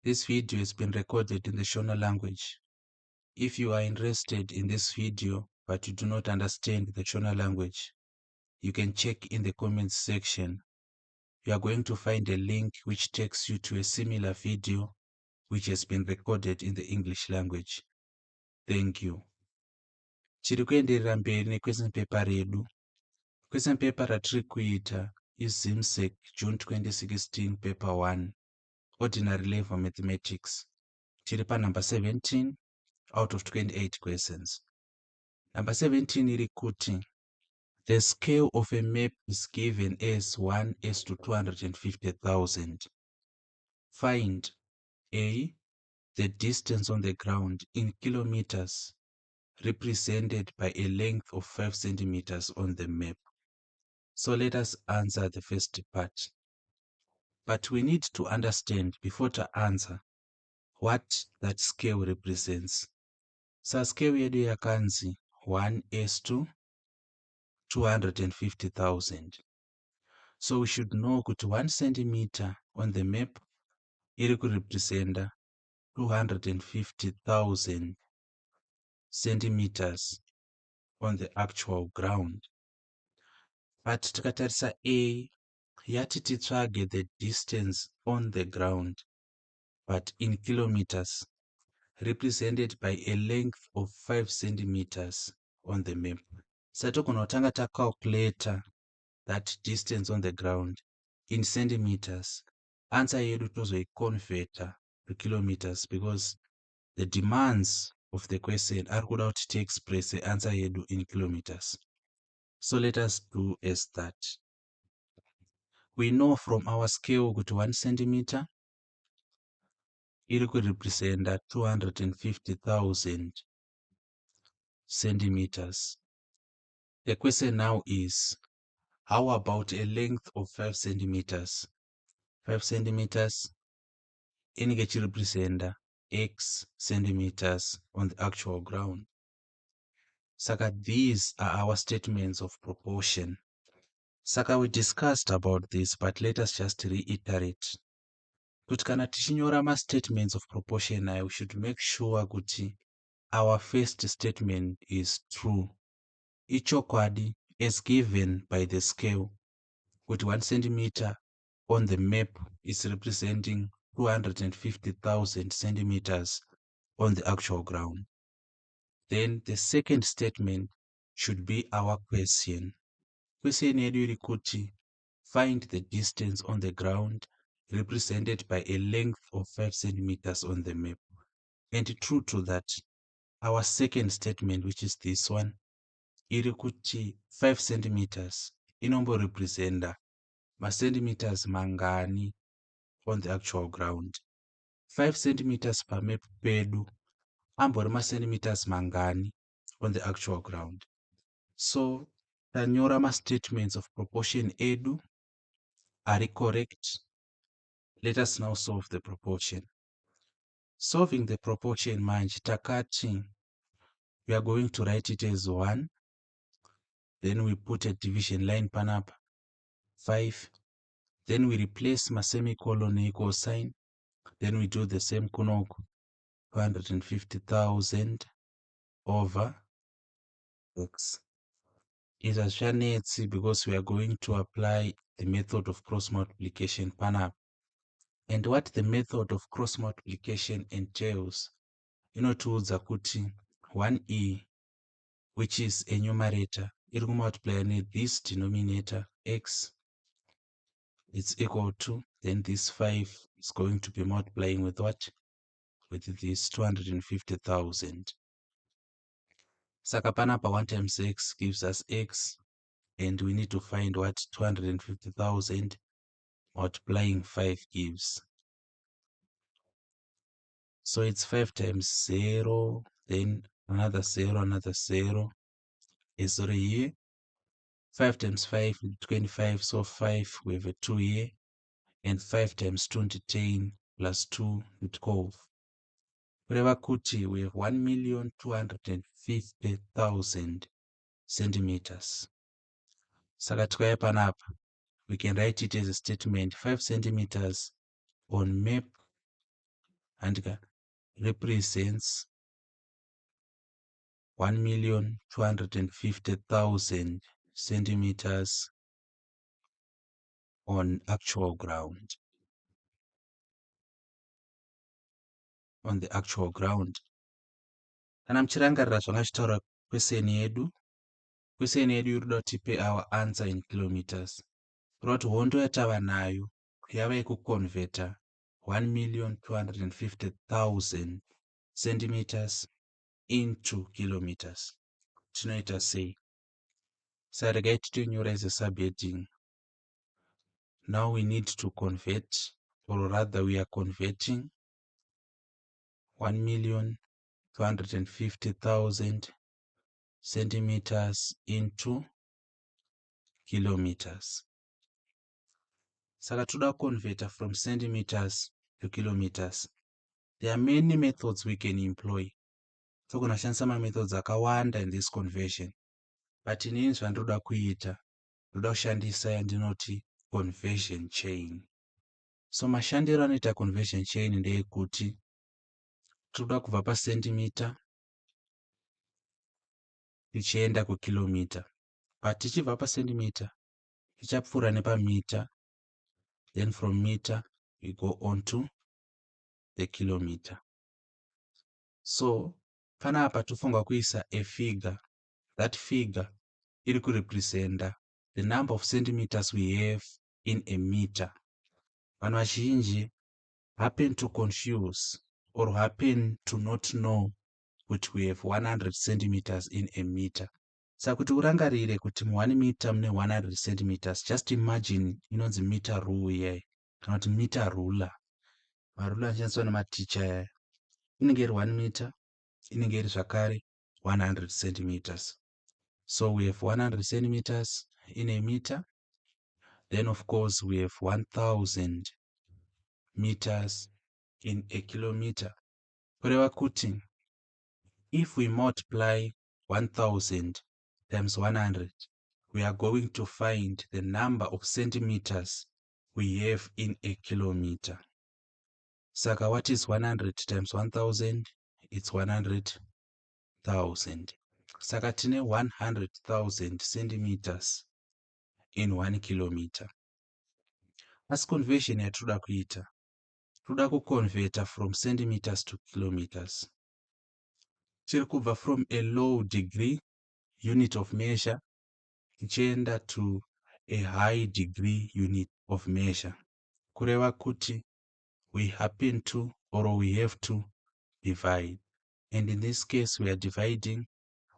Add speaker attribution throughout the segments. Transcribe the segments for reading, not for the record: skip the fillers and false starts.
Speaker 1: This video has been recorded in the Shona language. If you are interested in this video but you do not understand the Shona language, you can check in the comments section. You are going to find a link which takes you to a similar video which has been recorded in the English language. Thank you. Tiri kuenderera mberi nequestion paper redu. Question paper ratiri kuita is ZIMSEC June 2016 paper 1 ordinary level mathematics. Tiri number 17 out of 28 questions. Number 17 iri kuti the scale of a map is given as 1:250,000. Find A, the distance on the ground in kilometers represented by a length of 5 centimeters on the map. So let us answer the first part. But we need to understand before to answer what that scale represents. So scale yedu yakanzi 1:250,000. So we should know that 1 centimeter on the map iri kurepresenta 250,000 centimeters on the actual ground. But tikatarisa A yati titsvage the distance on the ground, but in kilometers, represented by a length of 5 centimeters on the map. Satogona kutanga calculate that distance on the ground in centimeters. Answer yedu tozoiconverta to kilometers because the demands of the question are kuda kuti tiexpress the answer yedu in kilometers. So let us do as that. We know from our scale kuti 1 centimeter iri kurepresenta 250,000 centimeters. The question now is, how about a length of 5 centimeters? 5 centimeters inenge chirepresenta x centimeters on the actual ground. Saka these are our statements of proportion. Saka we discussed about this, but let us just reiterate. Kuti kana tichinyora ma statements of proportion, we should make sure kuti our first statement is true. Ichokwadi is given by the scale. Kuti 1 centimeter on the map is representing 250,000 centimeters on the actual ground. Then the second statement should be our question. Question yedu iri kuti find the distance on the ground represented by a length of 5 centimeters on the map. And true to that, our second statement, which is this one, iri kuti 5 centimeters inombo representa ma centimeters mangani on the actual ground. 5 centimeters per map pedu ambori ma centimeters mangani on the actual ground. So tanyora ma statements of proportion edu are correct. Let us now solve the proportion. Solving the proportion manje takati, we are going to write it as 1. Then we put a division line panapa 5. Then we replace my semicolon equal sign. Then we do the same kunoku 250,000 over x. It is chanetsi because we are going to apply the method of cross multiplication panapa. And what the method of cross multiplication entails, inotiudza kuti 1e, which is a numerator, it will multiply with this denominator x, it's equal to, then this 5 is going to be multiplying with what? With this 250,000. Saka panapa 1 times x gives us x, and we need to find what 250,000 multiplying 5 gives. So it's 5 times 0, then another 0, another 0, a 0 here. 5 times 5 is 25, so 5 we have a 2 here, and 5 times 20, 10 plus 2 is 12. Whatever kuti we have 1,250,000 centimeters. Saka tikauya panapa, we can write it as a statement 5 centimeters on map handika represents 1,250,000 centimeters on actual ground. On the actual ground. Kana muchirangarira zvanga zvitaura kweseni yedu iri kuda kutipe our answer in kilometers. Kureva kuti hondo yatava nayo yava yekukonvheta 1,250,000 centimeters into kilometers. Tinoita sei? Saka regai titonyora as a subheading. Now we need to convert, or rather we are converting 1,250,000 centimeters into kilometers. Saka toda converter from centimeters to kilometers. There are many methods we can employ. So kuna shandisa methods akawanda in this conversion. But inini zvandoda kuita, ndoda kushandisa yandinoti conversion chain. So mashandiro anoita conversion chain ndeyekuti toda kubva pacentimeter tichienda kukilometer. But tichibva pacentimeter tichapfuura nepameter, then from meter we go on to the kilometer. So panapa tofunga kuisa a figure. That figure iri kurepresenta the number of centimeters we have in a meter. Vanhu vazhinji happen to confuse or happen to not know kuti we have 100 centimeters in a meter. Saka kuti urangarire kuti mu1 meter mune 100 centimeters, just imagine inonzi meter rule iyai kana kuti meter ruler. Marula anoshandiswa nematicha yaya inenge iri 1 meter, inenge iri zvakare 100 centimeters. So we have 100 centimeters in a meter. Then of course we have 1,000 meters in a kilometer. Kureva kuti if we multiply 1,000 times 100, we are going to find the number of centimeters we have in a kilometer. Saka what is 100 times 1,000? It's 100,000. Saka tine 100,000 centimeters in 1 kilometer. As conversion yatoda kuita, toda kuconverta from centimeters to kilometers. Tiri kubva from a low degree unit of measure tichienda to a high degree unit of measure. Kureva kuti we happen to, or we have to divide. And in this case we are dividing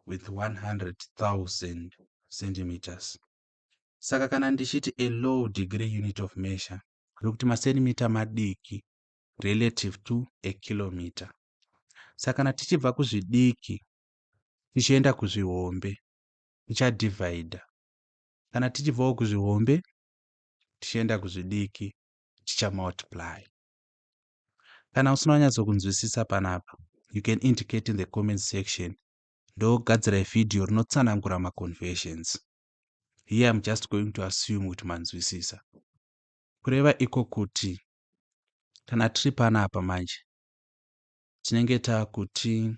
Speaker 1: with 100,000 centimeters. Saka kana ndichiti a low degree unit of measure, kuri kuti macentimeter madiki relative to a kilometer. Saka kana tichibva kuzvidiki tichienda kuzvihombe tichadivide. Kana tichibvawo kuzvihombe tichienda kuzvidiki tichamultiply. Kana usina kunyatsokunzwisisa panapa, you can indicate in the comment section. Ndogadzira video rinotsanangura maconversions. Here I'm just going to assume kuti manzwisisa. Kureva iko kuti kana tiri panapa manje tinenge takuti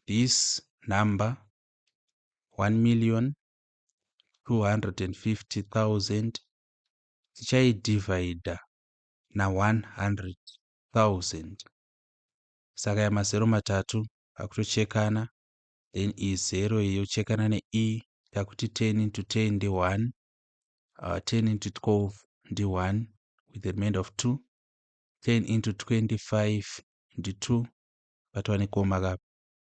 Speaker 1: this number 1,250,000 tichaidivide na 100,000. Saka ya mazero matatu akutochekana, then i0 yochekana ne takuti 10 into 10 ndi 1, 10 into 12 ndi 1 with the remainder of 2, 10 into 25 ndi 2 patwa nekoma kapa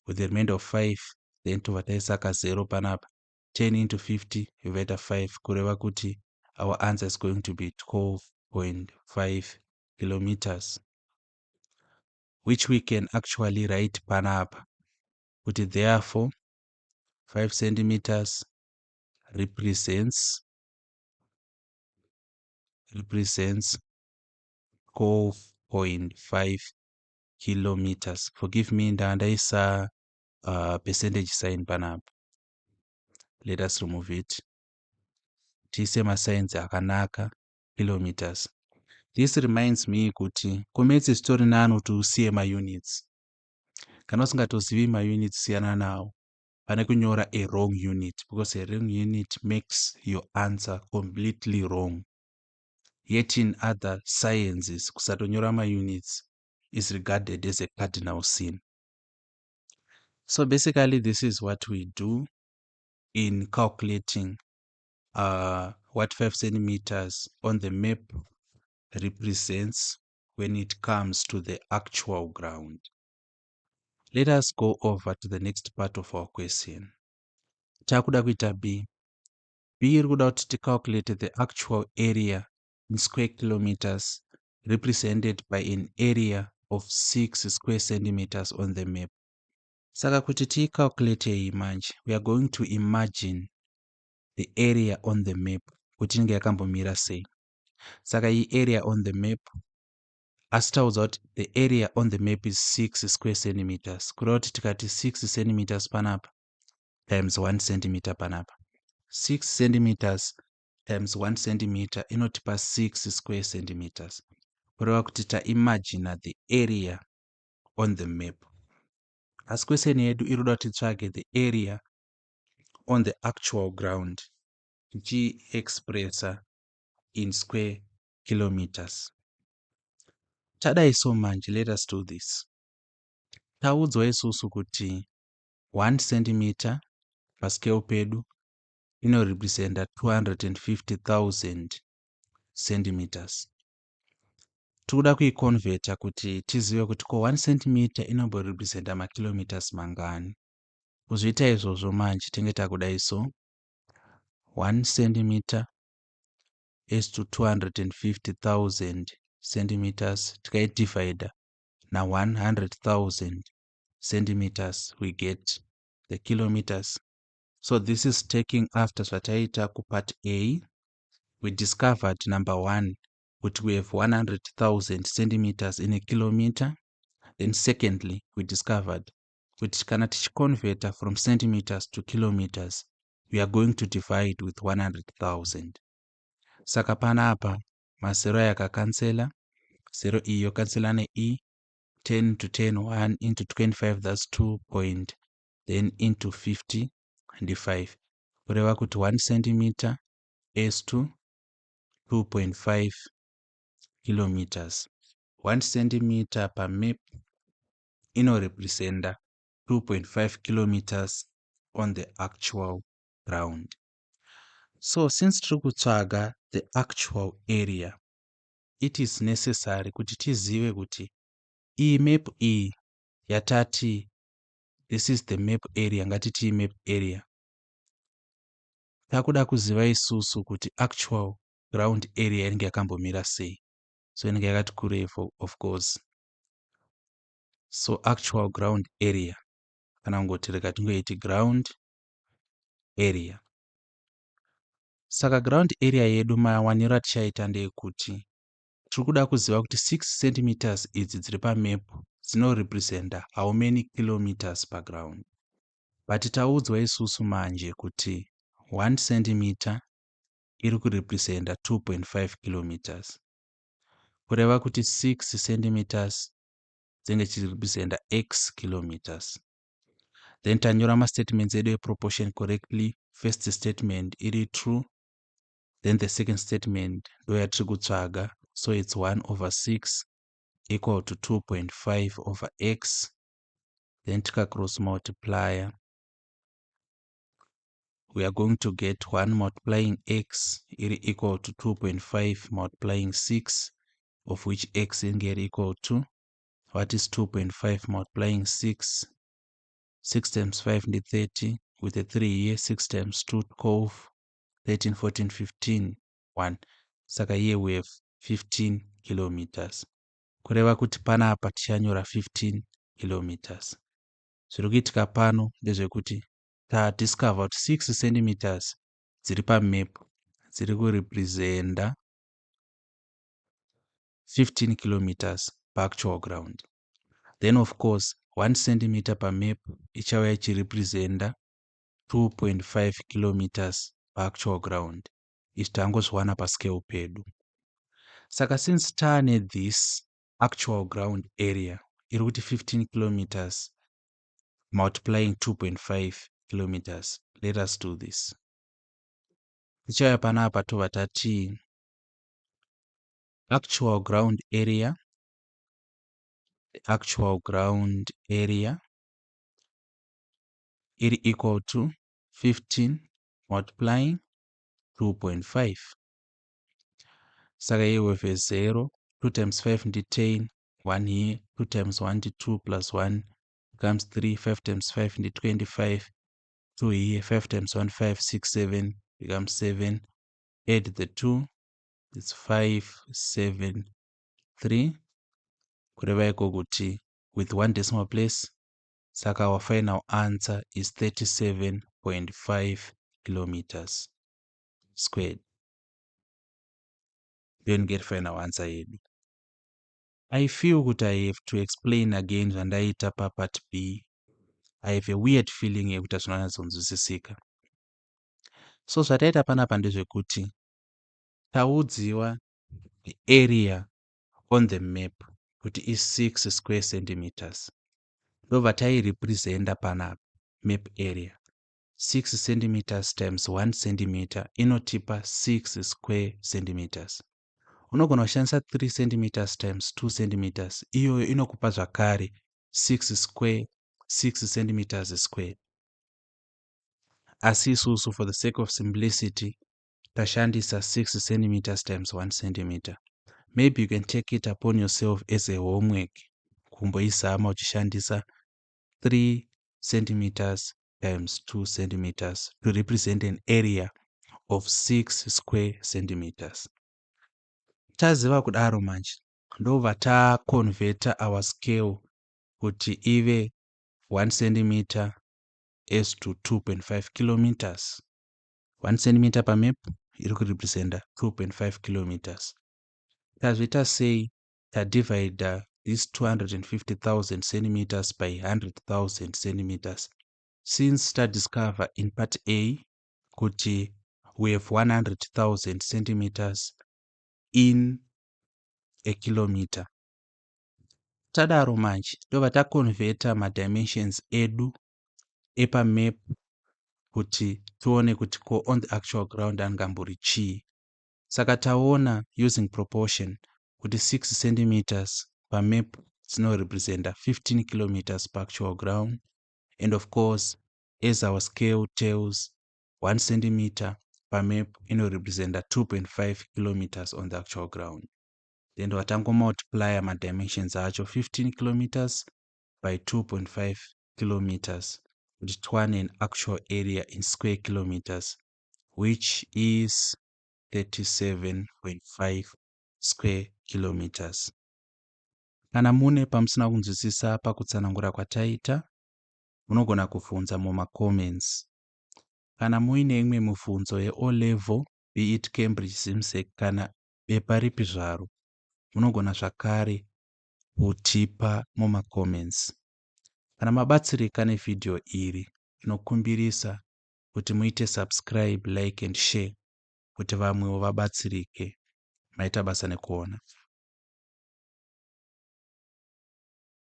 Speaker 1: with the remainder of 5, then tobva ka 0 panapa, 10 into 50 divided 5, kureva kuti our answer is going to be 12.5 kilometers, which we can actually write panapa kuti therefore 5 centimeters represents 12.5 kilometers. Forgive me, ndaisa percentage sign panapa. Let us remove it. Tiise masigns akanaka kilometers. This reminds me kuti kumaths titori nano kuti usiye maunits. Kana usingatozivi maunits siyana nawo. Pane kunyora a wrong unit because a wrong unit makes your answer completely wrong. Yet in other sciences, kusatonyora maunits is regarded as a cardinal sin. So basically, this is what we do in calculating what 5 centimeters on the map represents when it comes to the actual ground. Let us go over to the next part of our question. Takuda kuita B. B iri kuda kuti calculate the actual area in square kilometers represented by an area of 6 square centimeters on the map. Saka kuti calculate iyi manje, we are going to imagine the area on the map kuti inge yakambomira sei. Saka iyi area on the map, asi taudza kuti the area on the map is 6 square centimeters. Kureva kuti tikati 6 centimeters panapa times 1 centimeter panapa. 6 centimeters times 1 centimeter inotipa 6 square centimeters. Kureva kuti taimagina the area on the map. Asi question yedu iri kuda kuti titsvage the area on the actual ground tichiexpressa in square kilometers. Tadai so manje, let us do this. Taudzwa isusu kuti 1 centimeter pascale pedu inorepresenta 250,000 centimeters. Tikuda kuiconverta kuti tizive kuti ko 1 centimeter inomborepresenta makilometers mangani. Kuzviita izvozvo manje tinge takudai so 1 centimeter is to 250,000 centimeters. Tikaidivide na 100,000 centimeters, we get the kilometers. So this is taking after Swataita part A. We discovered number 1, which we have 100,000 centimeters in a kilometer. Then secondly, we discovered which cannot convert from centimeters to kilometers. We are going to divide with 100,000. Saka panapa masero yakakansela, 0 iyo kansela ne e, 10 to 10, 1 into 25, that's 2 point, then into 50 and 5. Kureva kuti 1 centimeter is to 2.5 kilometers. 1 centimeter per map inorepresenta 2.5 kilometers on the actual ground. So since tiri kutsvaga the actual area, it is necessary kuti tizive kuti iyi map iyi yatati, this is the map area, ngatiti map area. Takuda kuziva isusu kuti actual ground area inenge yakambomira sei. So inenge yakati kurei of course. So actual ground area, kana ngoti reka tingoiti ground area. Saka ground area yedu mawaniro atichaita ndeyekuti tiri kuda kuziva kuti 6 centimeters idzi dziri pamap dzinorepresenta how many kilometers per ground. But taudzwa isusu manje kuti 1 centimeter iri kurepresenta 2.5 kilometers. Kureva kuti 6 centimeters dzinenge chirepresenta x kilometers. Then tanyora mastatements edu proportion correctly. First statement iri true. Then the second statement ndo yatiri kutsvaga. So it's 1 over 6 equal to 2.5 over x. Then tika cross multiplier, we are going to get 1 multiplying x equal to 2.5 multiplying 6, of which x is equal to, what is 2.5 multiplying 6? 6 times 5 is 30, with a 3 here, 6 times 2, 12, 13, 14, 15, 1. Saka here we have 15 kilometers. Kureva kuti panapa tichanyora 15 kilometers. Zviri kuitika pano ndezvekuti tadiscover kuti 6 centimeters dziri pamap dziri kurepresenta 15 kilometers per actual ground. Then of course 1 centimeter per map ichauya ichirepresenta 2.5 kilometers per actual ground. Izvi tangozviwana pascale pedu. Saka since taane this actual ground area iri kuti 15 kilometers multiplying 2.5 kilometers, let us do this. Tichauya panapa tobva tati actual ground area, the actual ground area iri equal to 15 multiplying 2.5. Saka here with a 0, 2 times 5 into 10, 1 here, 2 times 1 into 2 plus 1 becomes 3, 5 times 5 into 25, 2 here, 5 times 1, 5, 6, 7 becomes 7, add the 2, it's 5, 7, 3, kureva iko kuti with 1 decimal place, saka our final answer is 37.5 kilometers squared. Then get final answer yedu. I feel that I have to explain again zvandaita part B. I have a weird feeling yekuti zvinonyatsokunzwisisika. So zvataita panapa ndezvekuti taudziwa the area on the map kuti is 6 square centimeters. Ndobva tairepresenta panapa map area. 6 centimeters times 1 centimeter inotipa 6 square centimeters. Unogona kushandisa 3 centimeters times 2 centimeters, iyoyo inokupa zvakare 6 centimeters square. Asi isusu for the sake of simplicity tashandisa 6 centimeters times 1 centimeter. Maybe you can take it upon yourself as a homework kumboizama uchishandisa 3 centimeters times 2 centimeters to represent an area of 6 square centimeters. Taziva kudaro manje ndobva taconverta our scale kuti ive 1 centimeter as to 2.5 kilometers. 1 centimeter per map iri kurepresenta 2.5 kilometers. Tazvita sei tadivide this 250,000 centimeters by 100,000 centimeters. Since tadiscover in part A kuti we have 100,000 centimeters in a kilometer. Tadaro manje ndobva taconverta madimensions edu epa map kuti tuone kuti ko on the actual ground angambori chii. Saka taona using proportion kuti 6 centimeters per map dzinorepresenta 15 kilometers per actual ground, and of course as our scale tells 1 centimeter per map inorepresenta 2.5 kilometers on the actual ground. Then watango multiply my dimensions acho 15 kilometers by 2.5 kilometers, which one an actual area in square kilometers, which is 37.5 square kilometers. Kana mune pamusina kunzwisisa pakutsanangura kwataita, munogona kubvunza muma comments. Kana muine imwe mibvunzo ye O level, be it Cambridge ZIMSEC kana bepa ripi zvaro, munogona zvakare kutipa muma comments. Kana mabatsirika nevidhio iri, inokumbirisa kuti muite subscribe, like and share kuti vamwewo vabatsirike. Maita basa nekuona.